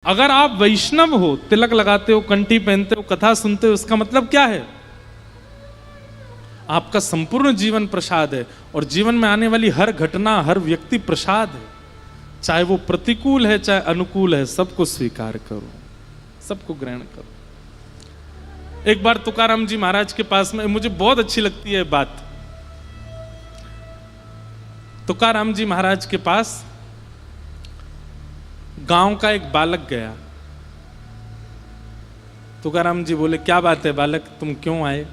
अगर आप वैष्णव हो, तिलक लगाते हो, कंठी पहनते हो, कथा सुनते हो, उसका मतलब क्या है? आपका संपूर्ण जीवन प्रसाद है। और जीवन में आने वाली हर घटना, हर व्यक्ति प्रसाद है, चाहे वो प्रतिकूल है चाहे अनुकूल है, सबको स्वीकार करो, सबको ग्रहण करो। एक बार तुकाराम जी महाराज के पास में, मुझे बहुत अच्छी लगती है बात, तुकाराम जी महाराज के पास गांव का एक बालक गया। तुकाराम जी बोले, क्या बात है बालक, तुम क्यों आए?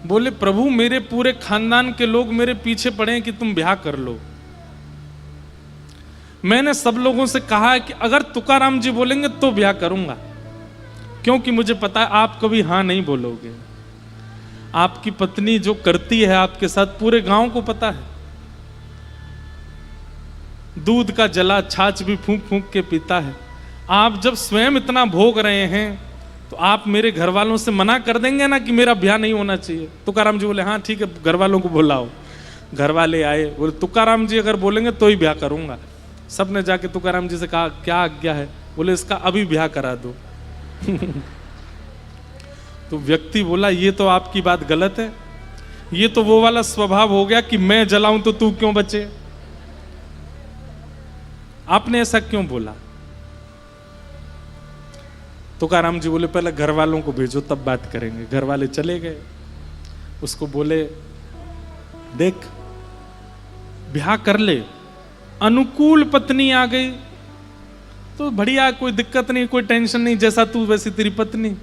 बोले, प्रभु मेरे पूरे खानदान के लोग मेरे पीछे पड़े हैं कि तुम ब्याह कर लो। मैंने सब लोगों से कहा है कि अगर तुकाराम जी बोलेंगे तो ब्याह करूंगा, क्योंकि मुझे पता है आप कभी हां नहीं बोलोगे। आपकी पत्नी जो करती है आपके साथ, पूरे गांव को पता है। दूध का जला छाछ भी फूंक फूंक के पीता है। आप जब स्वयं इतना भोग रहे हैं तो आप मेरे घर वालों से मना कर देंगे ना कि मेरा ब्याह नहीं होना चाहिए? तुकाराम जी बोले, हाँ ठीक है, घर वालों को बुलाओ। घर वाले आए, बोले तुकाराम जी अगर बोलेंगे तो ही ब्याह करूंगा। सबने जाके तुकाराम जी से कहा, क्या आज्ञा है? बोले, इसका अभी ब्याह करा दो। तो व्यक्ति बोला, ये तो आपकी बात गलत है, ये तो वो वाला स्वभाव हो गया कि मैं जलाऊं तो तू क्यों बचे। आपने ऐसा क्यों बोला? तुकाराम जी बोले, पहले घर वालों को भेजो तब बात करेंगे। घर वाले चले गए, उसको बोले, देख ब्याह कर ले, अनुकूल पत्नी आ गई तो बढ़िया, कोई दिक्कत नहीं, कोई टेंशन नहीं, जैसा तू वैसी तेरी पत्नी।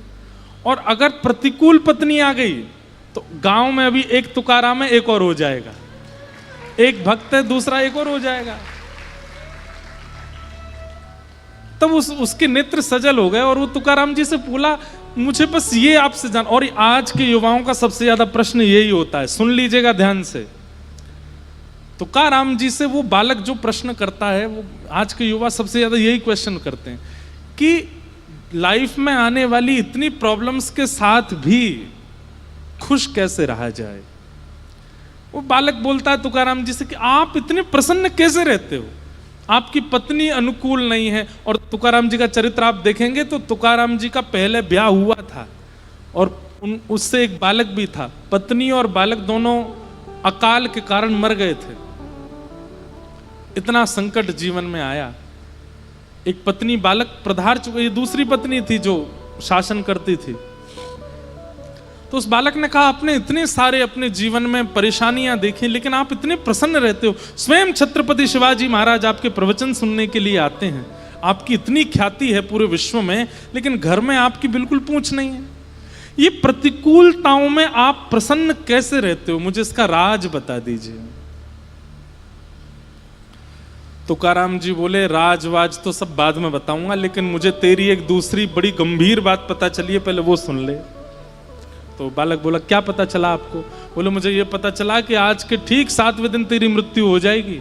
और अगर प्रतिकूल पत्नी आ गई तो गांव में अभी एक तुकाराम है, एक और हो जाएगा, एक भक्त है, दूसरा एक और हो जाएगा। तब उसके नेत्र सजल हो गए और वो तुकाराम जी से बोला, मुझे बस ये आपसे जान। और आज के युवाओं का सबसे ज्यादा प्रश्न यही होता है, सुन लीजिएगा ध्यान से। तुकाराम जी से वो बालक जो प्रश्न करता है, वो आज के युवा सबसे ज्यादा यही क्वेश्चन करते हैं कि लाइफ में आने वाली इतनी प्रॉब्लम्स के साथ भी खुश कैसे रहा जाए। वो बालक बोलता है तुकाराम जी से कि आप इतने प्रसन्न कैसे रहते हो, आपकी पत्नी अनुकूल नहीं है। और तुकाराम जी का चरित्र आप देखेंगे तो तुकाराम जी का पहले ब्याह हुआ था और उससे एक बालक भी था। पत्नी और बालक दोनों अकाल के कारण मर गए थे। इतना संकट जीवन में आया। एक पत्नी बालक प्रधार चुकी, दूसरी पत्नी थी जो शासन करती थी। तो उस बालक ने कहा, आपने इतने सारे अपने जीवन में परेशानियां देखी, लेकिन आप इतने प्रसन्न रहते हो। स्वयं छत्रपति शिवाजी महाराज आपके प्रवचन सुनने के लिए आते हैं, आपकी इतनी ख्याति है पूरे विश्व में, लेकिन घर में आपकी बिल्कुल पूछ नहीं है। ये प्रतिकूलताओं में आप प्रसन्न कैसे रहते हो, मुझे इसका राज बता दीजिए। तुकाराम जी बोले, राजवाज तो सब बाद में बताऊंगा, लेकिन मुझे तेरी एक दूसरी बड़ी गंभीर बात पता चली है, पहले वो सुन ले। तो बालक बोला, क्या पता चला आपको? बोले, मुझे ये पता चला कि आज के ठीक 7वें दिन तेरी मृत्यु हो जाएगी।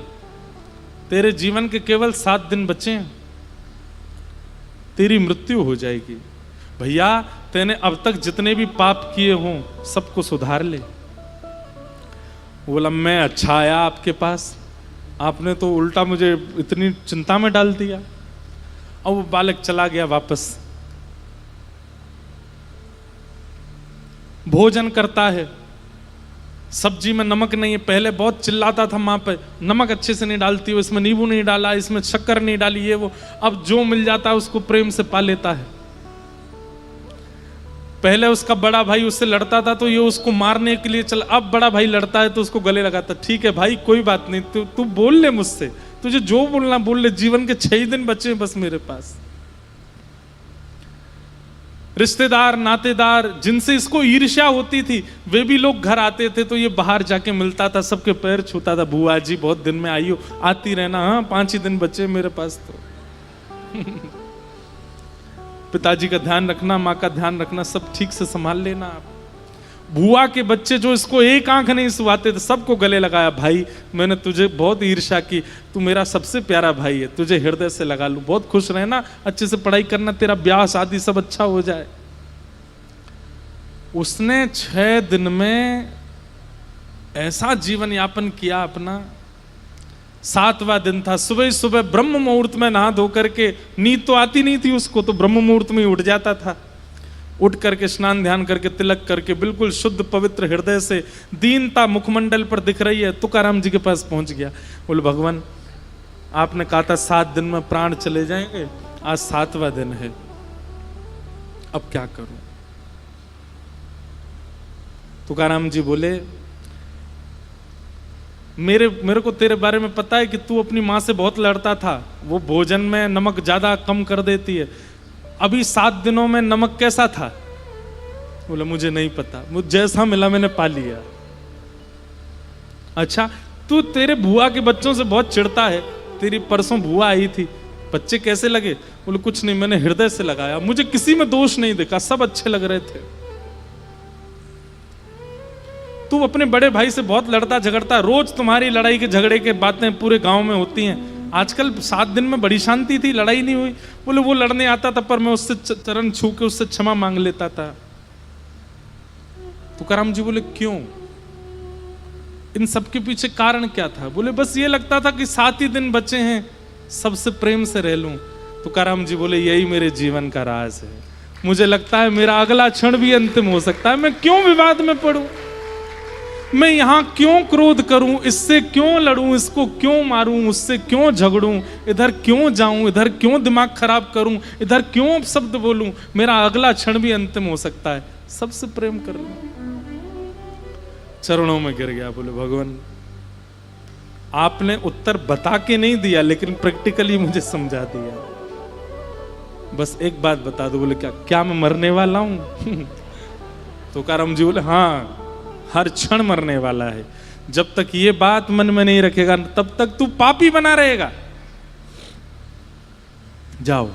तेरे जीवन के केवल 7 दिन बचे हैं, तेरी मृत्यु हो जाएगी। भैया तेने अब तक जितने भी पाप किए हों सबको सुधार ले। बोला, मैं अच्छा आया आपके पास, आपने तो उल्टा मुझे इतनी चिंता में डाल दिया। अब वो बालक चला गया वापस, भोजन करता है, सब्जी में नमक नहीं है। पहले बहुत चिल्लाता था माँ पे, नमक अच्छे से नहीं डालती हो, इसमें नींबू नहीं डाला, इसमें शक्कर नहीं डाली, ये वो। अब जो मिल जाता है उसको प्रेम से पा लेता है। पहले उसका बड़ा भाई उससे लड़ता था तो ये उसको मारने के लिए चला, अब बड़ा भाई लड़ता है तो उसको गले लगाता। ठीक है भाई, कोई बात नहीं, तू बोल ले मुझसे, तुझे जो बोलना बोल ले, जीवन के 6 दिन बचे हैं बस मेरे पास। रिश्तेदार नातेदार जिनसे इसको ईर्ष्या होती थी, वे भी लोग घर आते थे तो ये बाहर जाके मिलता था, सबके पैर छूता था। बुआ जी बहुत दिन में आई हो, आती रहना, हाँ 5 ही दिन बचे मेरे पास तो। पिताजी का ध्यान रखना, माँ का ध्यान रखना, सब ठीक से संभाल लेना आप। बुआ के बच्चे जो इसको एक आंख नहीं सुहाते थे, सबको गले लगाया, भाई मैंने तुझे बहुत ईर्ष्या की, तू मेरा सबसे प्यारा भाई है, तुझे हृदय से लगा लूं, बहुत खुश रहना, अच्छे से पढ़ाई करना, तेरा ब्याह शादी सब अच्छा हो जाए। उसने 6 दिन में ऐसा जीवन यापन किया अपना 7वां दिन था, सुबह सुबह ब्रह्म मुहूर्त में नहा धो करके, नींद तो आती नहीं थी उसको, तो ब्रह्म मुहूर्त में ही उठ जाता था। उठ करके स्नान ध्यान करके तिलक करके बिल्कुल शुद्ध पवित्र हृदय से, दीनता मुखमंडल पर दिख रही है, तुकाराम जी के पास पहुंच गया। बोले भगवान आपने कहा था 7 दिन में प्राण चले जाएंगे, आज 7वां दिन है, अब क्या करूं? तुकाराम जी बोले मेरे को तेरे बारे में पता है कि तू अपनी माँ से बहुत लड़ता था, वो भोजन में नमक ज्यादा कम कर देती है। अभी 7 दिनों में नमक कैसा था? बोला मुझे नहीं पता, मुझे जैसा मिला मैंने पा लिया। अच्छा तू तेरे बुआ के बच्चों से बहुत चिढ़ता है, तेरी परसों बुआ आई थी, बच्चे कैसे लगे? बोले कुछ नहीं, मैंने हृदय से लगाया, मुझे किसी में दोष नहीं देखा, सब अच्छे लग रहे थे। तू अपने बड़े भाई से बहुत लड़ता झगड़ता, रोज तुम्हारी लड़ाई के झगड़े के बातें पूरे गांव में होती हैं। आजकल 7 दिन में बड़ी शांति थी, लड़ाई नहीं हुई। बोले वो लड़ने आता था पर मैं उससे चरण छू के उससे क्षमा मांग लेता था। तुकाराम जी बोले क्यों? इन सब के पीछे कारण क्या था? बोले बस ये लगता था कि 7 ही दिन बचे हैं, सबसे प्रेम से रह लूं। तुकाराम जी बोले यही मेरे जीवन का राज है, मुझे लगता है मेरा अगला क्षण भी अंतिम हो सकता है, मैं क्यों विवाद में पड़ूं, मैं यहां क्यों क्रोध करूं, इससे क्यों लड़ूं, इसको क्यों मारूं, उससे क्यों झगड़ूं, इधर क्यों जाऊं, इधर क्यों दिमाग खराब करूं, इधर क्यों अपशब्द बोलूं, मेरा अगला क्षण भी अंतिम हो सकता है, सबसे प्रेम कर लूं। चरणों में गिर गया। बोले भगवान आपने उत्तर बता के नहीं दिया, लेकिन प्रैक्टिकली मुझे समझा दिया, बस एक बात बता दो। बोले क्या मैं मरने वाला हूं? तुकाराम जी बोले हाँ, हर क्षण मरने वाला है, जब तक ये बात मन में नहीं रखेगा तब तक तू पापी बना रहेगा। जाओ,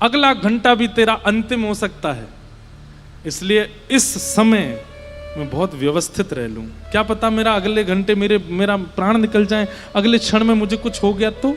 अगला घंटा भी तेरा अंतिम हो सकता है, इसलिए इस समय मैं बहुत व्यवस्थित रह लूं। क्या पता मेरा अगले घंटे मेरा प्राण निकल जाए, अगले क्षण में मुझे कुछ हो गया तो